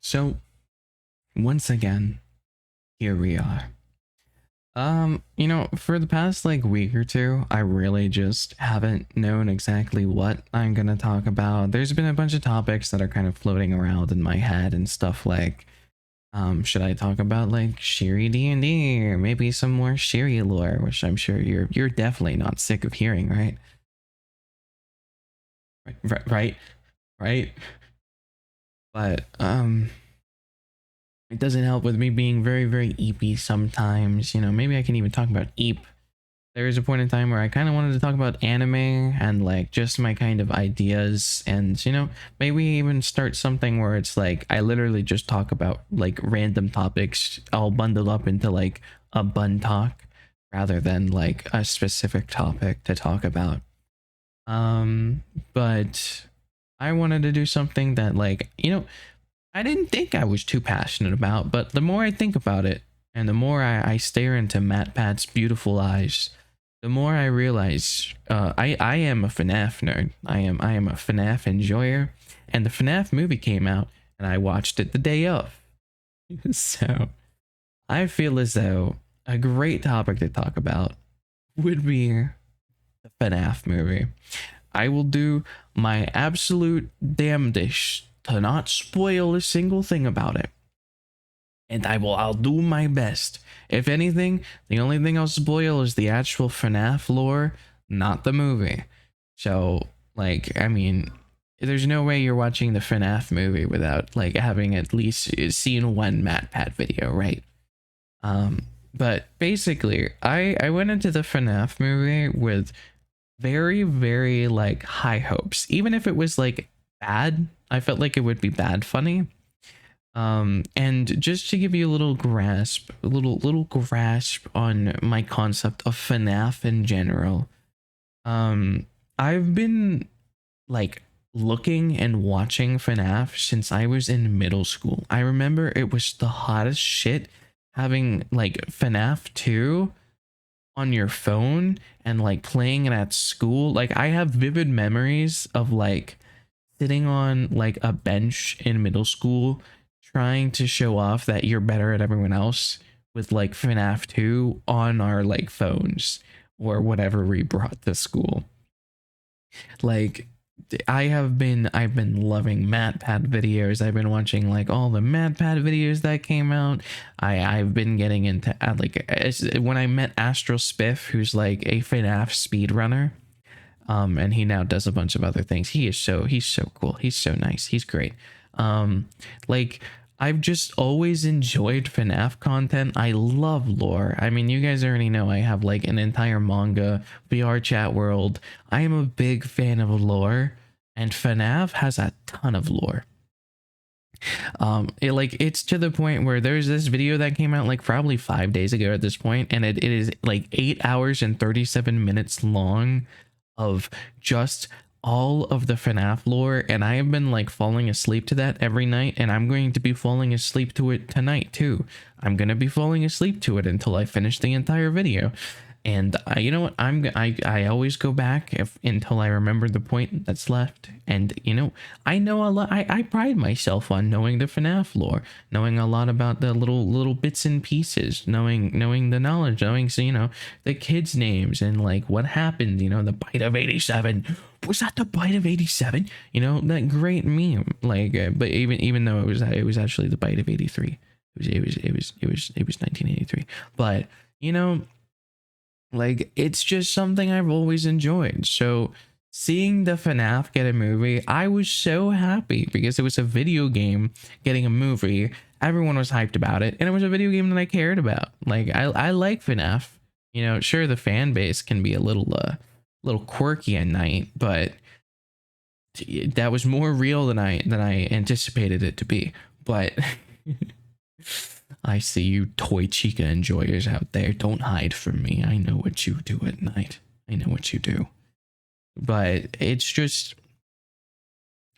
So once again, here we are. For the past like week or two, I really just haven't known exactly what I'm gonna talk about. There's been a bunch of topics that are kind of floating around in my head and stuff like, should I talk about like Shiri D&D or maybe some more Shiri lore, which I'm sure you're definitely not sick of hearing, right? Right, right. But it doesn't help with me being very, very eepy sometimes. Maybe I can even talk about eep. There was a point in time where I kind of wanted to talk about anime and like just my kind of ideas, and maybe even start something where it's like I literally just talk about like random topics all bundled up into like a bun talk rather than like a specific topic to talk about. But I wanted to do something that like, I didn't think I was too passionate about, but the more I think about it, and the more I stare into MatPat's beautiful eyes, the more I realize I am a Fnaf nerd. I am a Fnaf enjoyer, and the Fnaf movie came out, and I watched it the day of. So I feel as though a great topic to talk about would be the Fnaf movie. I will do my absolute damnedest to not spoil a single thing about it. And I'll do my best. If anything, the only thing I'll spoil is the actual FNAF lore, not the movie. So, like, I mean, there's no way you're watching the FNAF movie without like having at least seen one MatPat video, right? But basically, I went into the FNAF movie with very, very like high hopes. Even if it was like bad, I felt like it would be bad funny. And just to give you a little grasp, a little grasp on my concept of FNAF in general. I've been like looking and watching FNAF since I was in middle school. I remember it was the hottest shit having like FNAF 2 on your phone and like playing it at school. Like I have vivid memories of like sitting on like a bench in middle school trying to show off that you're better at everyone else with like FNAF 2 on our like phones or whatever we brought to school. Like I've been loving MatPat videos. I've been watching like all the MatPat videos that came out. I've been getting into when I met Astral Spiff, who's like a FNAF speedrunner. And he now does a bunch of other things. He's so cool. He's so nice. He's great. Like I've just always enjoyed FNAF content. I love lore. I mean, you guys already know I have like an entire manga VR chat world. I am a big fan of lore, and FNAF has a ton of lore. It's to the point where there's this video that came out like probably 5 days ago at this point, and it is like 8 hours and 37 minutes long of just all of the FNAF lore, and I have been like falling asleep to that every night, and I'm going to be falling asleep to it tonight too. I'm gonna be falling asleep to it until I finish the entire video. And you know what, I always go back until I remember the point that's left. And I know a lot. I pride myself on knowing the FNAF lore, knowing a lot about the little bits and pieces, knowing the knowledge, knowing the kids' names and like what happened. The bite of 87. Was that the bite of 87? That great meme. Like, but even though it was actually the bite of 83. It was 1983. But like, it's just something I've always enjoyed. So seeing the FNAF get a movie, I was so happy because it was a video game getting a movie. Everyone was hyped about it, and it was a video game that I cared about. Like, I like FNAF. Sure, the fan base can be a little quirky at night, but that was more real than I anticipated it to be. But I see you toy chica enjoyers out there. Don't hide from me. I know what you do at night. I know what you do. But it's just,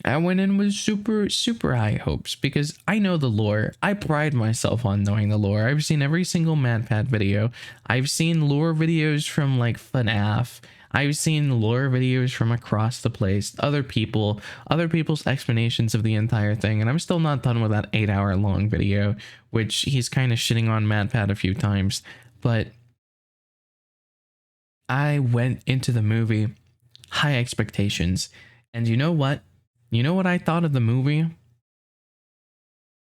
I went in with super, super high hopes because I know the lore. I pride myself on knowing the lore. I've seen every single MatPat video. I've seen lore videos from like FNAF. I've seen lore videos from across the place, other people's explanations of the entire thing, and I'm still not done with that 8-hour long video, which he's kind of shitting on MatPat a few times. But I went into the movie high expectations, and you know what? You know what I thought of the movie?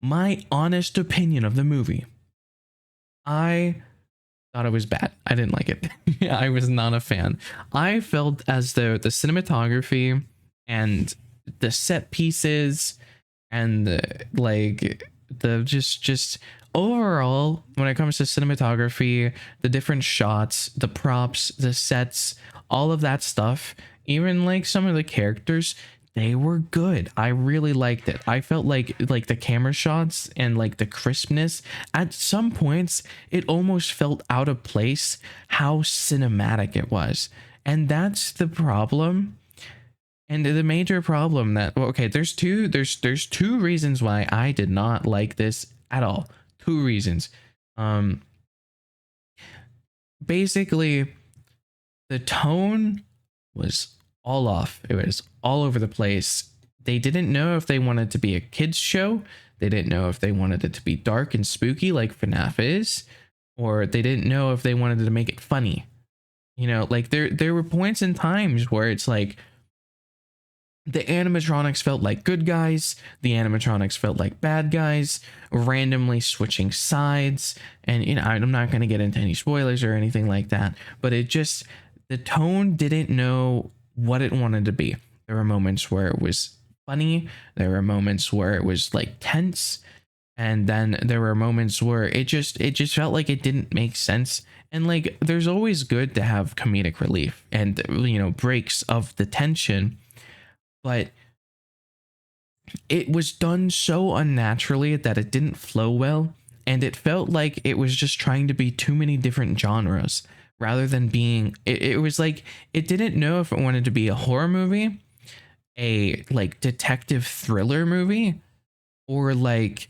My honest opinion of the movie. I thought it was bad. I didn't like it. I was not a fan. I felt as though the cinematography and the set pieces and the just overall, when it comes to cinematography, the different shots, the props, the sets, all of that stuff, even like some of the characters, they were good. I really liked it. I felt like the camera shots and like the crispness at some points, it almost felt out of place how cinematic it was. And that's the problem. And the major problem that, well, okay, there's two reasons why I did not like this at all. Two reasons. Basically, the tone was all off. It was all over the place. They didn't know if they wanted to be a kids show. They didn't know if they wanted it to be dark and spooky like FNAF is, or they didn't know if they wanted to make it funny. You know, like there were points in times where it's like the animatronics felt like good guys, the animatronics felt like bad guys, randomly switching sides. And, you know, I'm not going to get into any spoilers or anything like that, but the tone didn't know what it wanted to be. There were moments where it was funny, there were moments where it was like tense, and then there were moments where it just felt like it didn't make sense. And like, there's always good to have comedic relief and, you know, breaks of the tension, but it was done so unnaturally that it didn't flow well, and it felt like it was just trying to be too many different genres rather than being it was like it didn't know if it wanted to be a horror movie, a like detective thriller movie, or like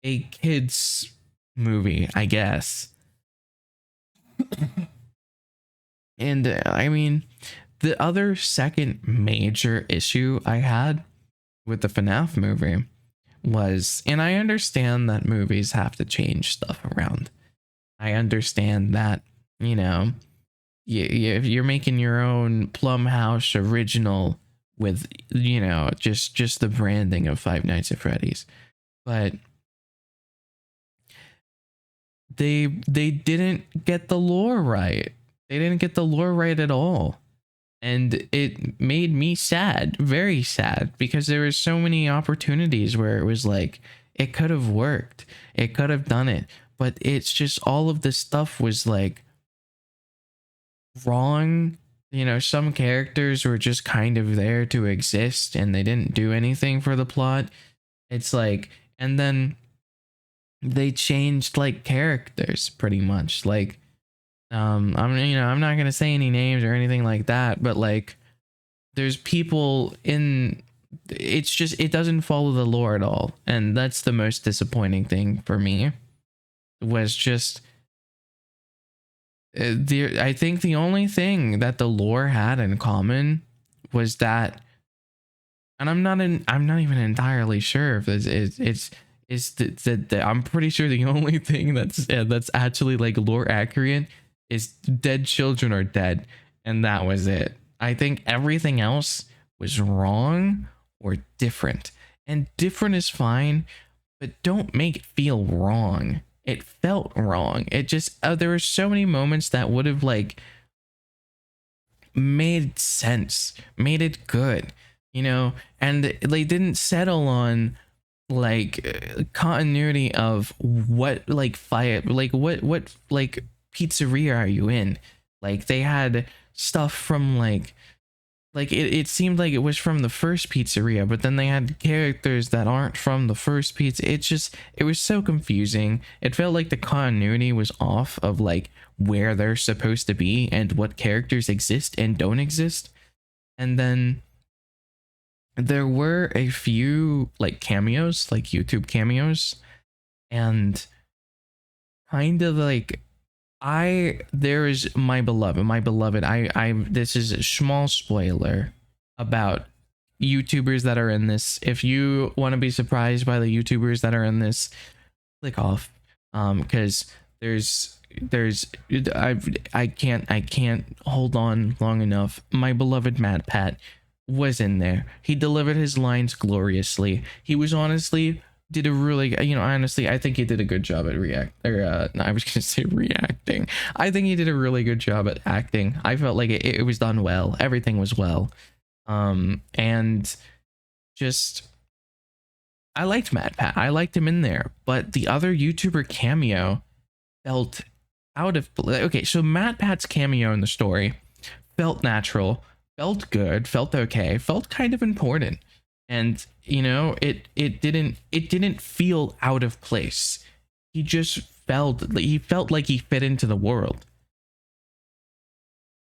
a kids movie, I guess. And I mean, the other second major issue I had with the FNAF movie was, and I understand that movies have to change stuff around. I understand that, you know, if you're making your own Plumhouse original with, you know, just the branding of Five Nights at Freddy's, but they didn't get the lore right. They didn't get the lore right at all. And it made me sad, very sad, because there were so many opportunities where it was like, it could have worked. It could have done it. But it's just all of this stuff was like wrong. You know, some characters were just kind of there to exist and they didn't do anything for the plot. It's like, and then they changed like characters pretty much. Like, I'm not gonna say any names or anything like that, but like there's people in, it's just, it doesn't follow the lore at all, and that's the most disappointing thing for me. Was just I think the only thing that the lore had in common was that, and I'm not even entirely sure if this is that I'm pretty sure the only thing that's actually like lore accurate is dead children are dead, and that was it. I think everything else was wrong or different, and different is fine, but don't make it feel wrong. It felt wrong. It just there were so many moments that would have like made sense, made it good, you know, and they didn't settle on like continuity of what like fire, like what like pizzeria are you in. Like they had stuff from like it seemed like it was from the first pizzeria, but then they had characters that aren't from the first pizza. It was so confusing. It felt like the continuity was off of like where they're supposed to be and what characters exist and don't exist. And then there were a few like cameos, like YouTube cameos, and kind of like There is my beloved. This is a small spoiler about YouTubers that are in this. If you want to be surprised by the YouTubers that are in this, click off. Because there's I can't hold on long enough. My beloved Matt Pat was in there. He delivered his lines gloriously. He was honestly did a really, honestly, I think he did a good job at no, I was gonna say reacting. I think he did a really good job at acting. I felt like it was done well. Everything was well. And just I liked Matt Pat. I liked him in there, but the other YouTuber Cameo felt out of place. Okay, so Matt Pat's cameo in the story felt natural, felt good, felt okay, felt kind of important. And it didn't feel out of place. He felt like he fit into the world.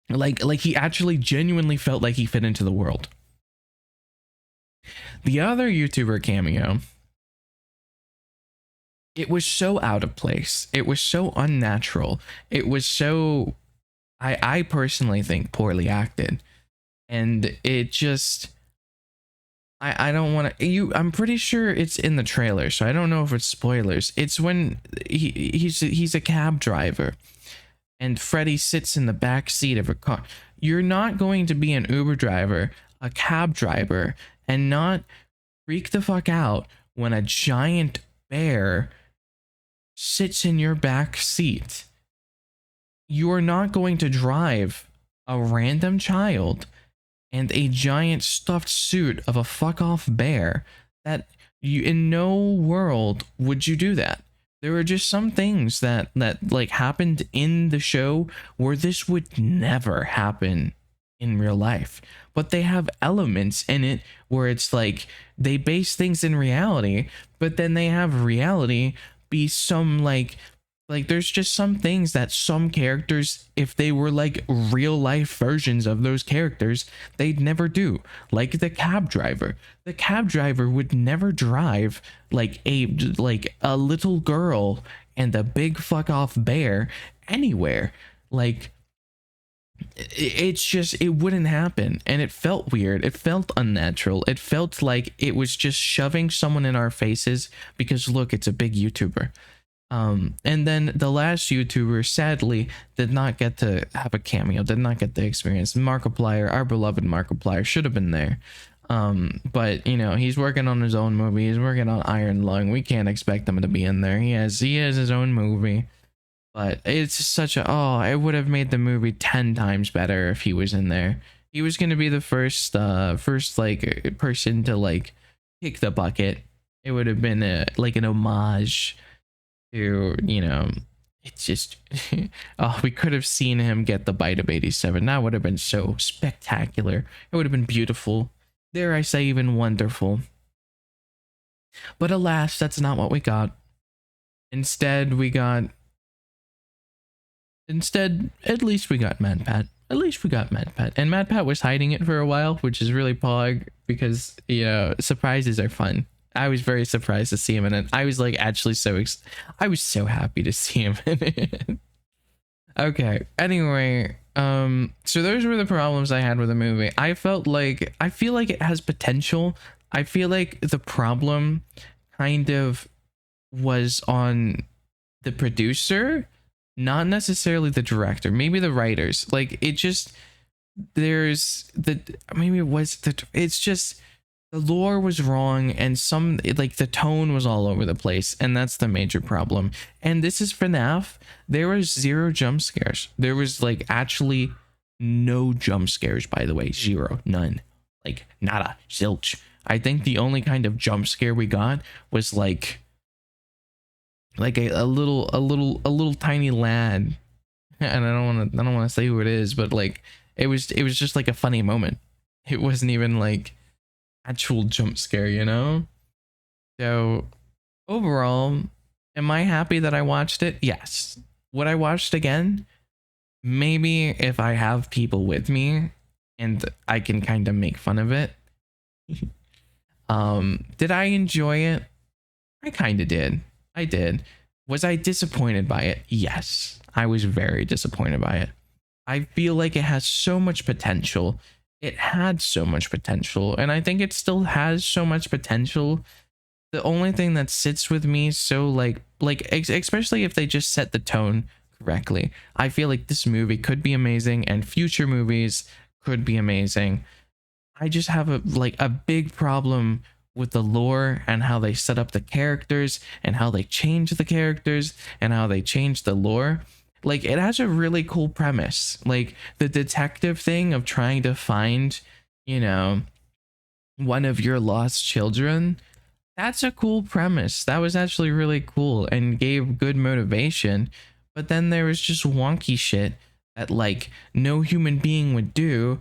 Like he actually genuinely felt like he fit into the world. The other YouTuber Cameo, it was so out of place. It was so unnatural. It was so, I personally think, poorly acted. And it just, I don't want to, I'm pretty sure it's in the trailer, so I don't know if it's spoilers. It's when he's a cab driver and Freddy sits in the back seat of a car. You're not going to be an Uber driver, a cab driver, and not freak the fuck out when a giant bear sits in your back seat. You are not going to drive a random child and a giant stuffed suit of a fuck off bear. That you, in no world would you do that. There are just some things that like happened in the show where this would never happen in real life, but they have elements in it where it's like they base things in reality, but then they have reality be some like there's just some things that some characters, if they were like real life versions of those characters, they'd never do. Like the cab driver. The cab driver would never drive like a little girl and a big fuck off bear anywhere. Like it's just, it wouldn't happen. And it felt weird. It felt unnatural. It felt like it was just shoving someone in our faces because look, it's a big YouTuber. And then the last YouTuber sadly did not get to have a cameo, did not get the experience. Markiplier, our beloved Markiplier, should have been there. But he's working on his own movie. He's working on Iron Lung. We can't expect him to be in there. He has his own movie. But it's such a, it would have made the movie 10 times better if he was in there. He was going to be the first like person to like kick the bucket. It would have been an homage to, it's just, we could have seen him get the bite of 87. That would have been so spectacular. It would have been beautiful. Dare I say, even wonderful. But alas, that's not what we got. Instead, at least we got Matt Pat. At least we got Matt Pat. And Matt Pat was hiding it for a while, which is really pog because, surprises are fun. I was very surprised to see him in it. I was like actually I was so happy to see him in it. Okay. Anyway, so those were the problems I had with the movie. I feel like it has potential. I feel like the problem kind of was on the producer, not necessarily the director, maybe the writers. Like it just, it's just, the lore was wrong and the tone was all over the place, and that's the major problem. And this is FNAF. There was 0 jump scares. There was like actually no jump scares, by the way. 0, none, like nada, zilch. I think the only kind of jump scare we got was like a little tiny lad, and I don't want to say who it is, but like it was just like a funny moment. It wasn't even like actual jump scare. So overall, am I happy that I watched it? Yes. Would I watch it again? Maybe, if I have people with me and I can kind of make fun of it. Did I enjoy it? I kind of did. I did. Was I disappointed by it? Yes, I was very disappointed by it. I feel like it has so much potential. It had so much potential, and I think it still has so much potential. The only thing that sits with me so especially if they just set the tone correctly. I feel like this movie could be amazing and future movies could be amazing. I just have a big problem with the lore and how they set up the characters and how they change the characters and how they change the lore. Like, it has a really cool premise. Like, the detective thing of trying to find, you know, one of your lost children. That's a cool premise. That was actually really cool and gave good motivation. But then there was just wonky shit that like no human being would do,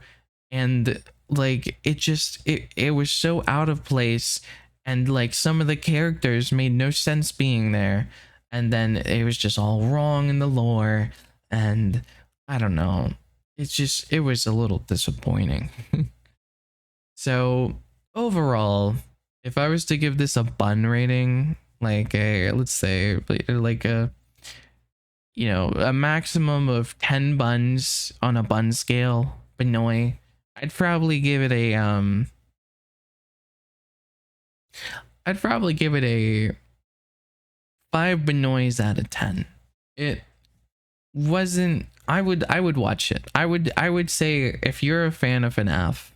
and like it was so out of place, and like some of the characters made no sense being there, and then it was just all wrong in the lore, and I don't know. It was a little disappointing. So overall, if I was to give this a bun rating, like a, let's say, like a, a maximum of 10 buns on a bun scale, Benoy, I'd probably give it a, I'd probably give it a 5 Benoys out of 10. It wasn't, I would watch it. I would say if you're a fan of Fnaf,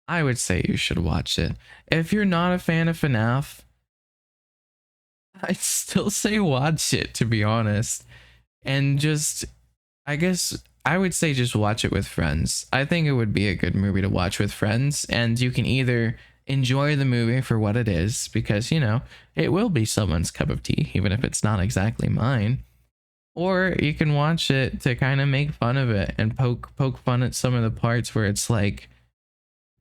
I would say you should watch it. If you're not a fan of Fnaf, I'd still say watch it, to be honest. And just, I guess I would say just watch it with friends. I think it would be a good movie to watch with friends, and you can either enjoy the movie for what it is, because, it will be someone's cup of tea, even if it's not exactly mine. Or you can watch it to kind of make fun of it and poke fun at some of the parts where it's like,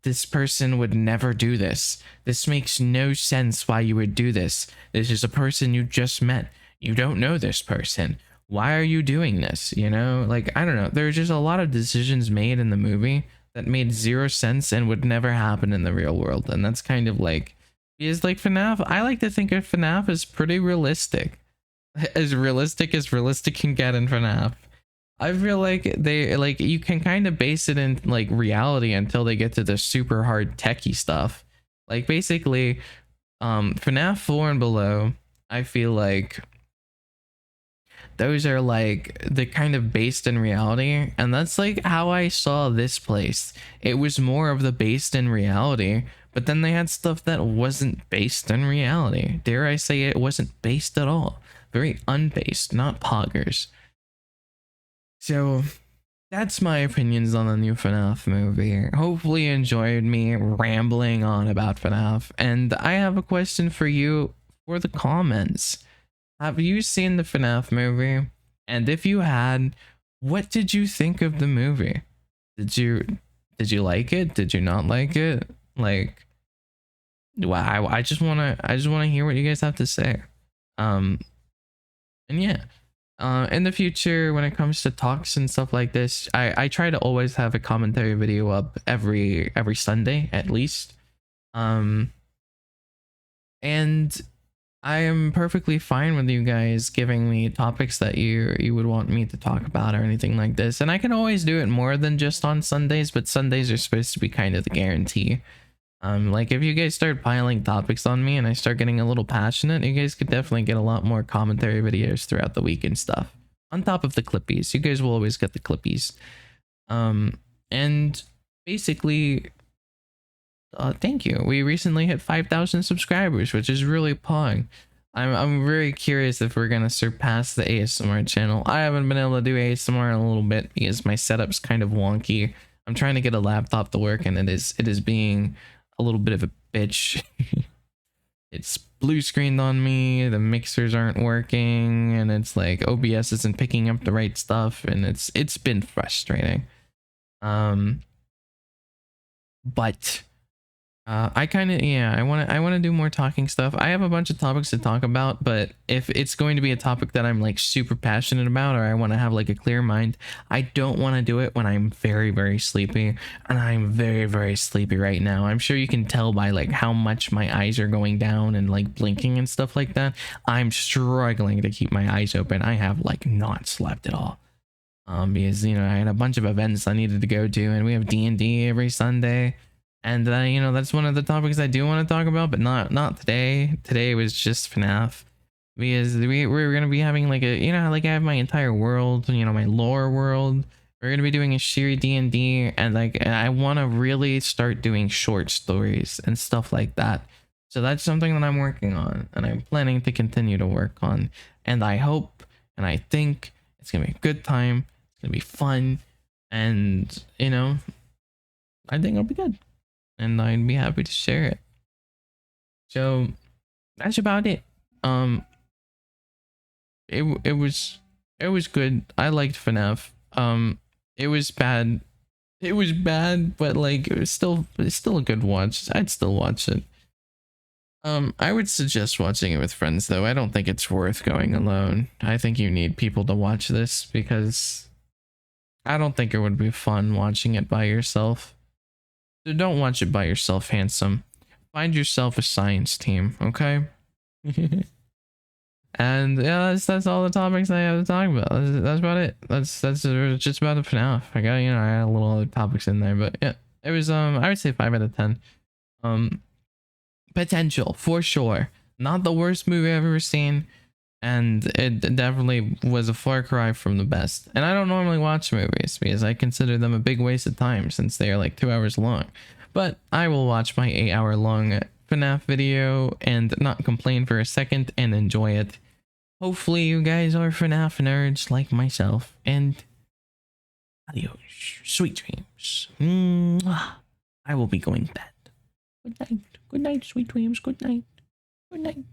this person would never do this. This makes no sense why you would do this. This is a person you just met. You don't know this person. Why are you doing this? Like, I don't know. There's just a lot of decisions made in the movie that made zero sense and would never happen in the real world. And that's kind of like, because like FNAF, I like to think of FNAF as pretty realistic. As realistic can get in FNAF. I feel like they like you can kind of base it in like reality until they get to the super hard techie stuff. Like basically, FNAF 4 and below, I feel like those are like the kind of based in reality, and that's like how I saw this place. It was more of the based in reality, but then they had stuff that wasn't based in reality. Dare I say it wasn't based at all. Very unbased, not poggers. So that's my opinions on the new FNAF movie. Hopefully you enjoyed me rambling on about FNAF. And I have a question for you for the comments. Have you seen the FNAF movie? And if you had, what did you think of the movie? Did you like it? Did you not like it? Like, wow, I just wanna hear what you guys have to say. And yeah. In the future, when it comes to talks and stuff like this, I try to always have a commentary video up every Sunday at least. And I am perfectly fine with you guys giving me topics that you would want me to talk about or anything like this. And I can always do it more than just on Sundays, but Sundays are supposed to be kind of the guarantee. Like if you guys start piling topics on me and I start getting a little passionate, you guys could definitely get a lot more commentary videos throughout the week and stuff. On top of the clippies, you guys will always get the clippies. And basically, thank you. We recently hit 5,000 subscribers, which is really pong. I'm very curious if we're gonna surpass the ASMR channel. I haven't been able to do ASMR in a little bit because my setup's kind of wonky. I'm trying to get a laptop to work, and it is being a little bit of a bitch. It's blue screened on me, the mixers aren't working, and it's like OBS isn't picking up the right stuff, and it's been frustrating. But I kind of, yeah, I want to do more talking stuff. I have a bunch of topics to talk about, but if it's going to be a topic that I'm like super passionate about, or I want to have like a clear mind, I don't want to do it when I'm very, very sleepy, and I'm very, very sleepy right now. I'm sure you can tell by like how much my eyes are going down and like blinking and stuff like that. I'm struggling to keep my eyes open. I have like not slept at all. Because I had a bunch of events I needed to go to, and we have D&D every Sunday, and that's one of the topics I do want to talk about, but not today. Today was just Fnaf, because we're gonna be having like a like I have my entire world, my lore world. We're gonna be doing a Shiri D&D, and like I want to really start doing short stories and stuff like that. So that's something that I'm working on, and I'm planning to continue to work on, and I hope and I think it's gonna be a good time. It's gonna be fun, and I think it'll be good, and I'd be happy to share it. So that's about it. Um, it was good. I liked FNAF. It was bad. It was bad, but like it's still a good watch. I'd still watch it. I would suggest watching it with friends though. I don't think it's worth going alone. I think you need people to watch this, because I don't think it would be fun watching it by yourself. So don't watch it by yourself, handsome. Find yourself a science team, okay? And yeah, that's all the topics I have to talk about. That's about it. That's just about it for now. I got I had a little other topics in there, but yeah, it was I would say 5 out of 10. Um, Potential for sure. Not the worst movie I've ever seen, and it definitely was a far cry from the best. And I don't normally watch movies because I consider them a big waste of time, since they are like 2 hours long. But I will watch my 8-hour long FNAF video and not complain for a second and enjoy it. Hopefully you guys are FNAF nerds like myself, and adios, sweet dreams. Mwah. I will be going to bed. Good night, sweet dreams, good night, good night.